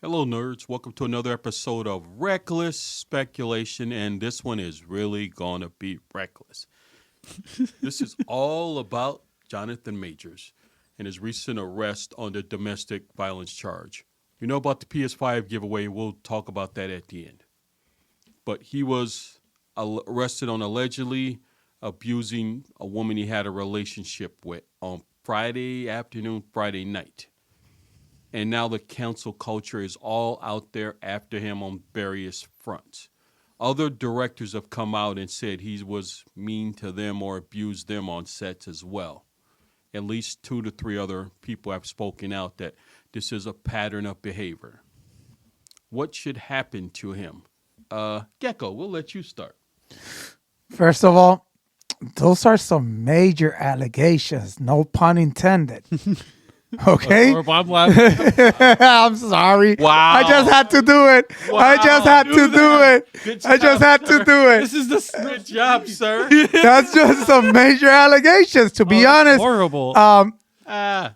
Hello, nerds. Welcome to another episode of Reckless Speculation, and this one is really going to be reckless. This is all about Jonathan Majors and his recent arrest on the domestic violence charge. You know about the PS5 giveaway. We'll talk about that at the end. But he was arrested on allegedly abusing a woman he had a relationship with on Friday afternoon, Friday night. And now the cancel culture is all out there after him on various fronts. Other directors have come out and said he was mean to them or abused them on sets as well. At least 2 to 3 other people have spoken out that this is a pattern of behavior. What should happen to him? Gecko, we'll let you start. First of all, those are some major allegations. No pun intended. Okay? I'm sorry. Wow. I just had to do it. Wow. I just had to do it. Good I just had to do it. This is the Good job, sir. That's just some major allegations. To be honest, horrible. to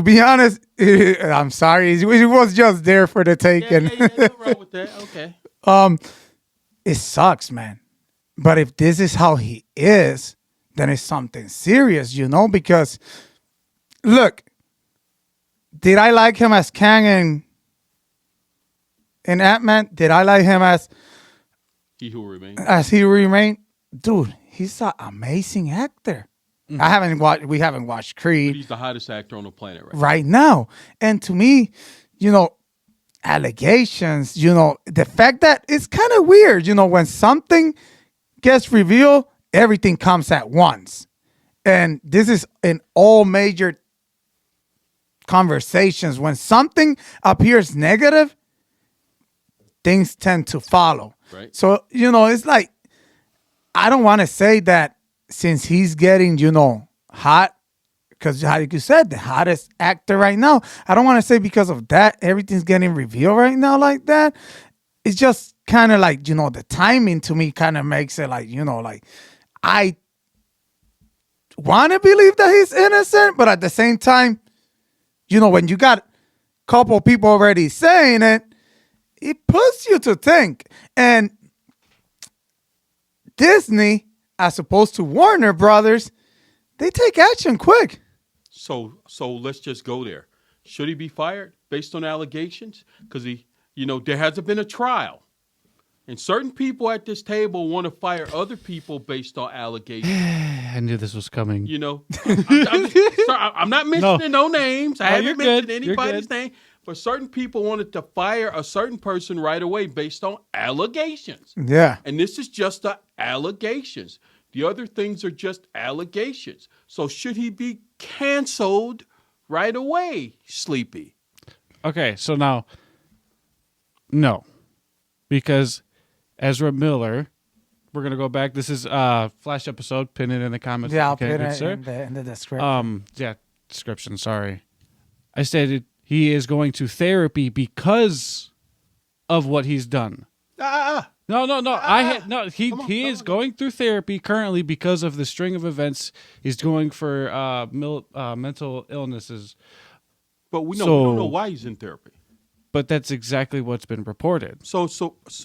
be honest, I'm sorry. It was just there for the taking. Yeah, no wrong with that. Okay. It sucks, man. But if this is how he is, then it's something serious, because look, did I like him as Kang in Ant-Man? Did I like him as He who remains. he remained? Dude, he's an amazing actor. Mm-hmm. We haven't watched Creed He's the hottest actor on the planet right now. And to me, allegations, the fact that it's kind of weird, when something gets revealed, everything comes at once. And this is in all major conversations. When something appears negative, things tend to follow. Right. So, it's like, I don't want to say that since he's getting, hot, because like you said, the hottest actor right now, I don't want to say because of that, everything's getting revealed right now like that. It's just kind of like, the timing to me kind of makes it like, I want to believe that he's innocent, but at the same time, when you got a couple people already saying it, it puts you to think. And Disney, as opposed to Warner Brothers, they take action quick. So let's just go there. Should he be fired based on allegations? Because there hasn't been a trial. And certain people at this table want to fire other people based on allegations. I knew this was coming. I'm not mentioning no names. I haven't mentioned good. anybody's name. But certain people wanted to fire a certain person right away based on allegations. Yeah. And this is just the allegations. The other things are just allegations. So should he be canceled right away, Sleepy? Okay, so now, no. Because Ezra Miller, we're going to go back. This is Flash episode. Pin it in the comments. Yeah, I'll Okay, put good it sir. in the description. Description, sorry. I stated he is going to therapy because of what he's done. No. He is going through therapy currently because of the string of events. He's going for mental illnesses. But we don't know why he's in therapy. But that's exactly what's been reported. So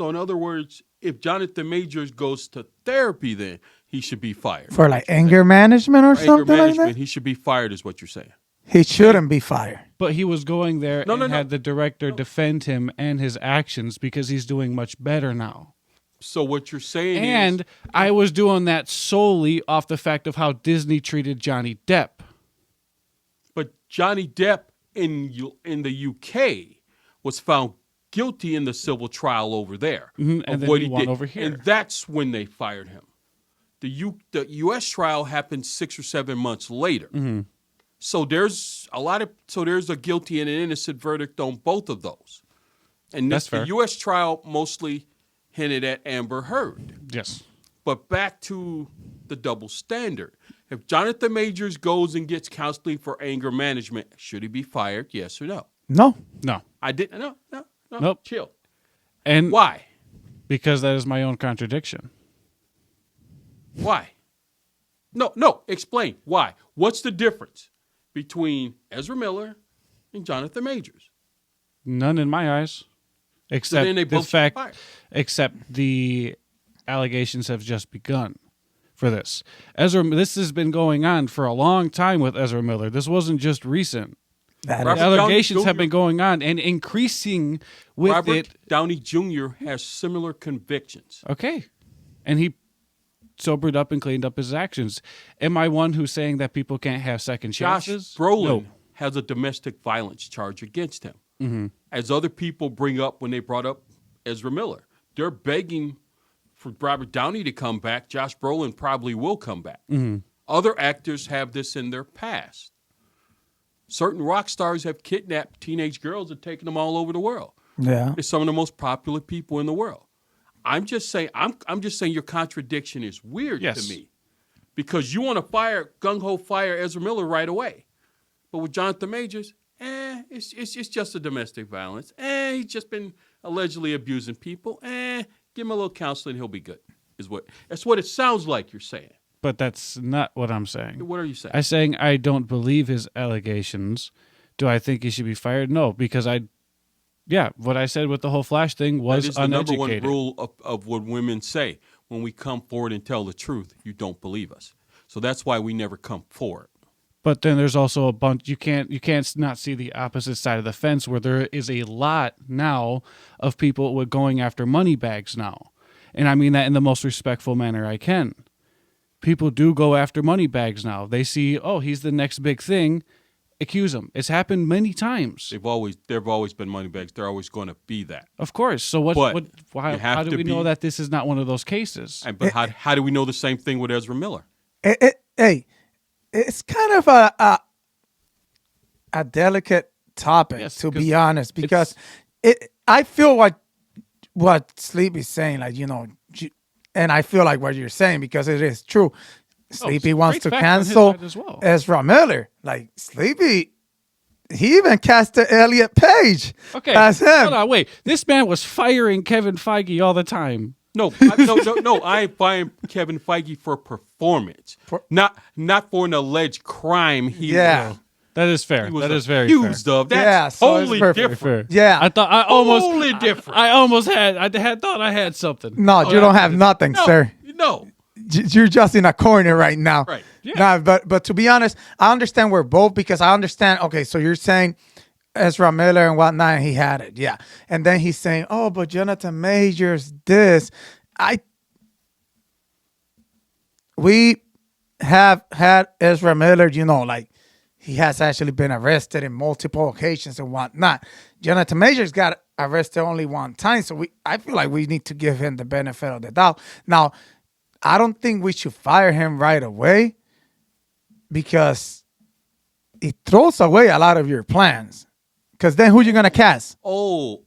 in other words, if Jonathan Majors goes to therapy, then he should be fired. For like anger management or something like that? He should be fired is what you're saying. He shouldn't be fired. But he was going there had the director defend him and his actions because he's doing much better now. So what you're saying and I was doing that solely off the fact of how Disney treated Johnny Depp. But Johnny Depp in the UK was found guilty in the civil trial over there And of then what he he won did. over here. And that's when they fired him. The U.S. trial happened 6 or 7 months later. Mm-hmm. So there's a guilty and an innocent verdict on both of those. And That's fair. The U.S. trial mostly hinted at Amber Heard. Yes. But back to the double standard. If Jonathan Majors goes and gets counseling for anger management, should he be fired? Yes or no? No. I didn't. No. Nope. Chill. And Why? Because that is my own contradiction. Why? No. Explain. Why? What's the difference between Ezra Miller and Jonathan Majors? None in my eyes, except then they the both should fact, be fired. except the allegations have just begun for this. This has been going on for a long time with Ezra Miller. This wasn't just recent. That Robert is, Downey Allegations Jr. have been going on and increasing with Robert it. Downey Jr. has similar convictions. Okay, and he sobered up and cleaned up his actions. Am I one who's saying that people can't have second Josh chances? Brolin No. has a domestic violence charge against him. As other people bring up when they brought up Ezra Miller, they're begging for Robert Downey to come back. Josh Brolin probably will come back. Other actors have this in their past. Certain rock stars have kidnapped teenage girls and taken them all over the world. yeah. They're some of the most popular people in the world. I'm just saying your contradiction is weird Yes. to me. Because you want to gung-ho fire Ezra Miller right away. But with Jonathan Majors, it's just a domestic violence. He's just been allegedly abusing people. Give him a little counseling, he'll be good. That's what it sounds like you're saying. But that's not what I'm saying. What are you saying? I'm saying I don't believe his allegations. Do I think he should be fired? No, because what I said with the whole Flash thing was that is the uneducated. number one rule of what women say. When we come forward and tell the truth, you don't believe us. So that's why we never come forward. But then there's also a bunch. You can't not see the opposite side of the fence where there is a lot now of people with going after money bags now, and I mean that in the most respectful manner I can. People do go after money bags now. They see, oh, he's the next big thing. Accuse him. It's happened many times. They've always been money bags. They're always going to be that. Of course. So how do we know that this is not one of those cases? But how do we know the same thing with Ezra Miller? Hey, it's kind of a delicate topic, Yes, to 'cause be honest, because I feel what Sleepy's saying, like, and I feel like what you're saying, because it is true. Sleepy wants to great fact on his cancel side as well. Ezra Miller. Like, Sleepy, he even casted Elliot Page Okay. as him. Hold on, wait. This man was firing Kevin Feige all the time. No. I find Kevin Feige for performance, not for an alleged crime. Yeah. That is fair. he was That is very fair. accused of. That's Yeah, so it's totally perfect. different. Yeah. I thought I almost Totally different. I almost had. Thought I had something. No, you don't have nothing, sir. No. You're just in a corner right now. Right. Yeah. Nah, but to be honest, I understand we're both, because I understand. Okay, so you're saying Ezra Miller and whatnot, and he had it, yeah. And then he's saying, "Oh, but Jonathan Majors, this." We have had Ezra Miller, like he has actually been arrested in multiple occasions and whatnot. Jonathan Majors got arrested only one time, so I feel like we need to give him the benefit of the doubt. Now, I don't think we should fire him right away, because it throws away a lot of your plans. Because then who you going to cast? So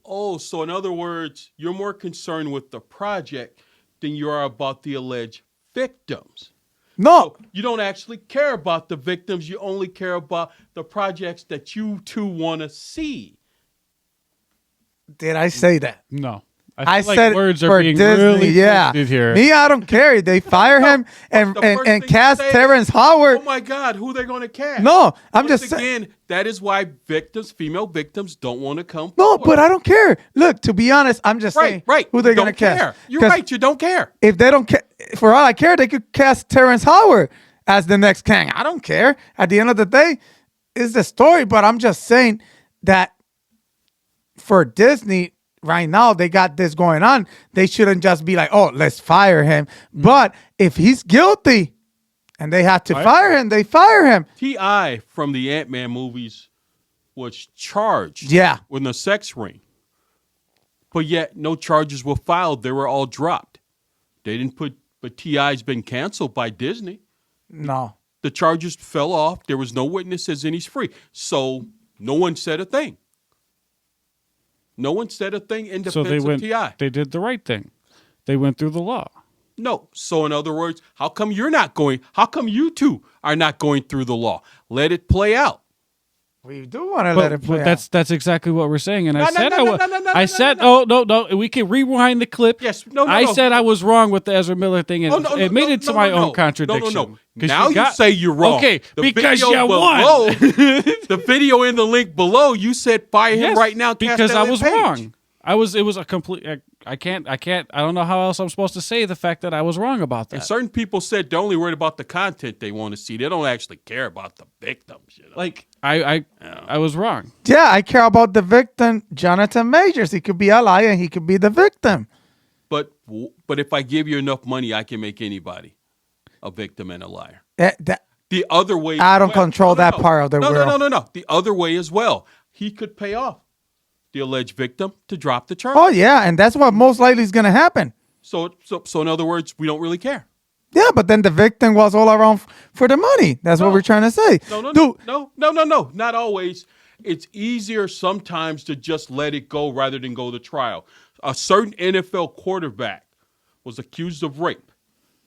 in other words, you're more concerned with the project than you are about the alleged victims. No. You don't actually care about the victims. You only care about the projects that you two want to see. Did I say that? No. I feel like said words are for being Disney, really yeah. twisted here. Me, I don't care. They fire him and the first thing cast you say is, Terrence Howard. Oh my God, who are they going to cast? No, I'm Once just saying. again, that is why female victims don't want to come No, forward. but I don't care. Look, to be honest, I'm just saying Right. who they're You going to don't cast. care. You're 'Cause right. You don't care. If they don't care, for all I care, they could cast Terrence Howard as the next Kang. I don't care. At the end of the day, it's the story. But I'm just saying that for Disney right now, they got this going on. They shouldn't just be like, oh, let's fire him. But if he's guilty and they have to fire him, they fire him. T.I. from the Ant-Man movies was charged with a sex ring. But yet no charges were filed. They were all dropped. They didn't put, but T.I.'s been canceled by Disney. No. The charges fell off. There was no witnesses and he's free. So no one said a thing. No one said a thing in defense of T.I. They did the right thing. They went through the law. No. So in other words, how come you two are not going through the law? Let it play out. We do want to let it play. But that's exactly what we're saying. And I said no. no. We can rewind the clip. Yes, no. I said I was wrong with the Ezra Miller thing, and it made it to my own contradiction. No. Now you say you're wrong. Okay, the because video you below, won. The video in the link below, you said fire him right now. Because I was Page. wrong. It was a complete. I can't. I don't know how else I'm supposed to say the fact that I was wrong about that. And certain people said they're only worried about the content they want to see. They don't actually care about the victims. You know? Like I was wrong. Yeah, I care about the victim, Jonathan Majors. He could be a liar and he could be the victim. But if I give you enough money, I can make anybody a victim and a liar. The other way, I don't control that part of the world. No. The other way as well. He could pay off the alleged victim to drop the charge. Oh yeah, and that's what most likely is going to happen. So in other words, we don't really care. Yeah, but then the victim was all around for the money. That's what we're trying to say. No, not always. It's easier sometimes to just let it go rather than go to trial. A certain NFL quarterback was accused of rape.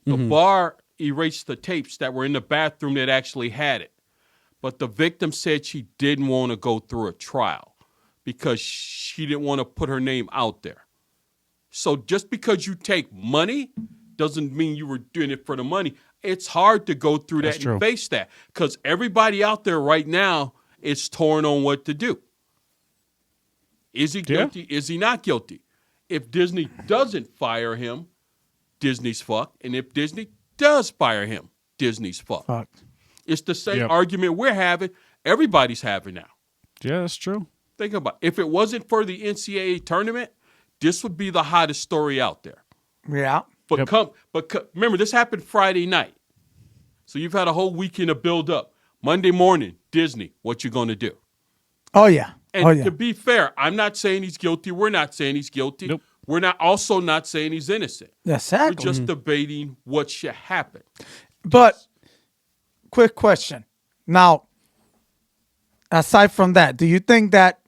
The bar erased the tapes that were in the bathroom that actually had it. But the victim said she didn't want to go through a trial because she didn't want to put her name out there. So just because you take money doesn't mean you were doing it for the money. It's hard to go through that and face that because everybody out there right now is torn on what to do. Is he guilty? Is he not guilty? If Disney doesn't fire him, Disney's fucked. And if Disney does fire him, Disney's fucked. It's the same argument we're having. Everybody's having now. Yeah, that's true. Think about it. If it wasn't for the NCAA tournament, this would be the hottest story out there. Yeah. But remember, this happened Friday night. So you've had a whole weekend to build up. Monday morning, Disney, what you going to do? Oh, yeah. And to be fair, I'm not saying he's guilty. We're not saying he's guilty. Nope. We're not saying he's innocent. Exactly. We're just debating what should happen. But, quick question. Now, aside from that, do you think that,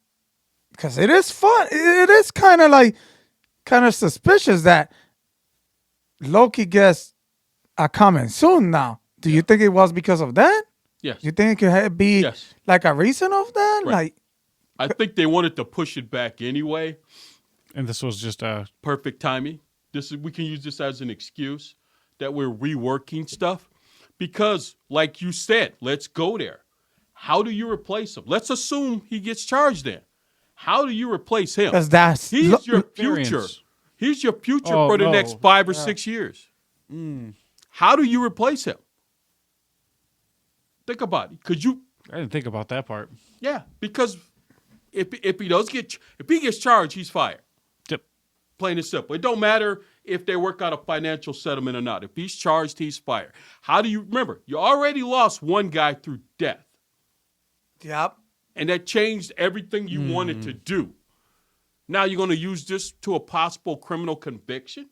because it is fun, it is kind of suspicious that Loki gets a coming soon now. Do you think it was because of that? Yes. You think it could be like a reason of that? Right. Like, I think they wanted to push it back anyway. And this was just a perfect timing. We can use this as an excuse that we're reworking stuff because, like you said, let's go there. How do you replace him? Let's assume he gets charged then. How do you replace him? Because he's your future. He's your future for the next 5 or 6 years. How do you replace him? Think about it. I didn't think about that part. Yeah, because if he gets charged, he's fired. Yep. Plain and simple. It don't matter if they work out a financial settlement or not. If he's charged, he's fired. How do you remember? You already lost one guy through death. Yep. And that changed everything you wanted to do. Now you're going to use this to a possible criminal conviction?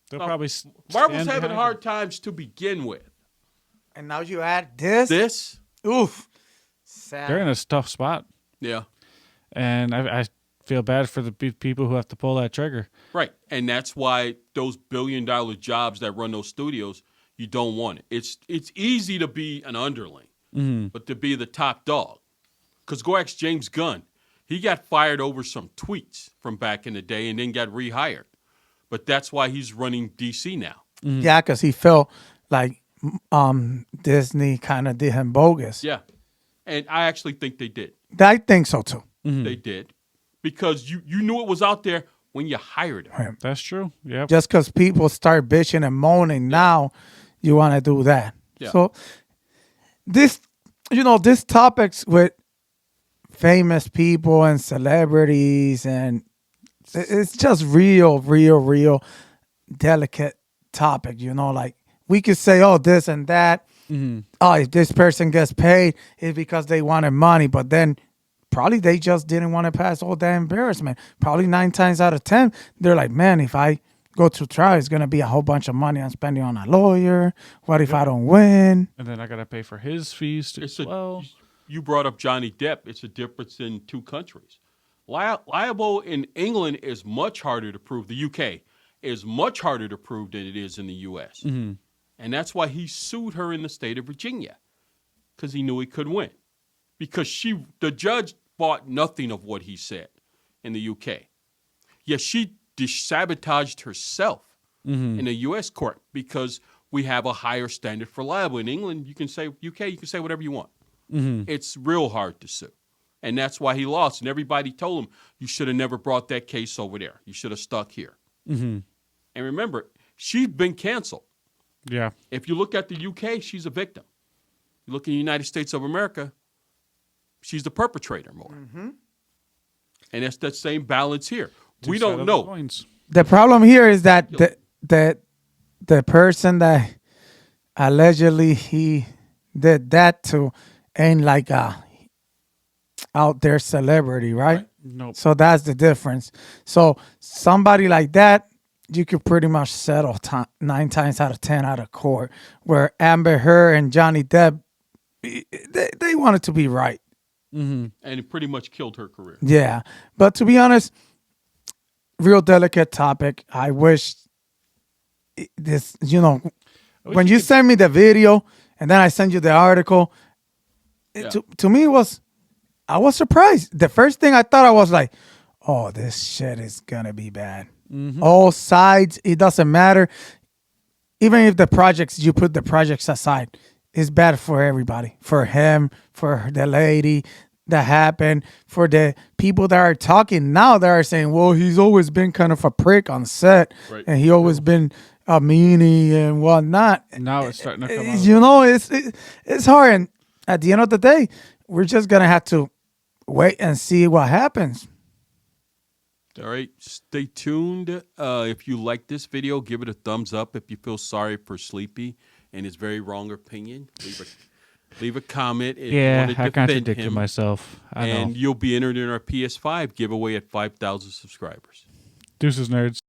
They'll probably Marvel's having hard times to begin with. And now you add this? Oof. Sad. They're in a tough spot. Yeah. And I feel bad for the people who have to pull that trigger. Right. And that's why those billion-dollar jobs that run those studios, you don't want it. It's easy to be an underling, but to be the top dog. Because go ask James Gunn. He got fired over some tweets from back in the day and then got rehired. But that's why he's running DC now. Yeah, because he felt like Disney kind of did him bogus. Yeah. And I actually think they did. I think so, too. They did. Because you knew it was out there when you hired him. That's true. Yeah. Just because people start bitching and moaning now, you want to do that. Yeah. So this topics with famous people and celebrities, and it's just real delicate topic. Like we could say, oh, this and that. Oh, if this person gets paid, it's because they wanted money, but then probably they just didn't want to pass all that embarrassment. Probably 9 times out of 10, they're like, man, if I go to trial, it's going to be a whole bunch of money I'm spending on a lawyer. What if I don't win? And then I got to pay for his fees too. You brought up Johnny Depp. It's a difference in 2 countries. Liable in England is much harder to prove. The UK is much harder to prove than it is in the U.S. And that's why he sued her in the state of Virginia, because he knew he could win. because the judge bought nothing of what he said in the UK. Yes, she sabotaged herself in the U.S. court because we have a higher standard for libel. In England, you can say UK, you can say whatever you want. It's real hard to sue. And that's why he lost. And everybody told him, you should have never brought that case over there. You should have stuck here. And remember, she's been canceled. Yeah. If you look at the UK, she's a victim. You look in the United States of America, she's the perpetrator more. And it's that same balance here. We don't know. The problem here is that the person that allegedly he did that to ain't like a out there celebrity, right? Nope. So that's the difference. So somebody like that, you could pretty much settle 9 times out of 10 out of court. Where Amber Heard and Johnny Depp, they wanted to be right. And it pretty much killed her career. Yeah. But to be honest, real delicate topic. I wish this, when you send me the video and then I send you the article, to me I was surprised. The first thing I thought, I was like, oh, this shit is going to be bad. All sides, it doesn't matter. Even if you put the projects aside, it's bad for everybody. For him, for the lady that happened, for the people that are talking now that are saying, well, he's always been kind of a prick on set. Right. And he always been a meanie and whatnot. Now it's starting to come out. It's hard. And at the end of the day, we're just going to have to wait and see what happens. All right. Stay tuned. If you like this video, give it a thumbs up. If you feel sorry for Sleepy and his very wrong opinion, leave a comment. If you want to I defend contradicted him, myself. I know. and you'll be entered in our PS5 giveaway at 5,000 subscribers. Deuces, nerds.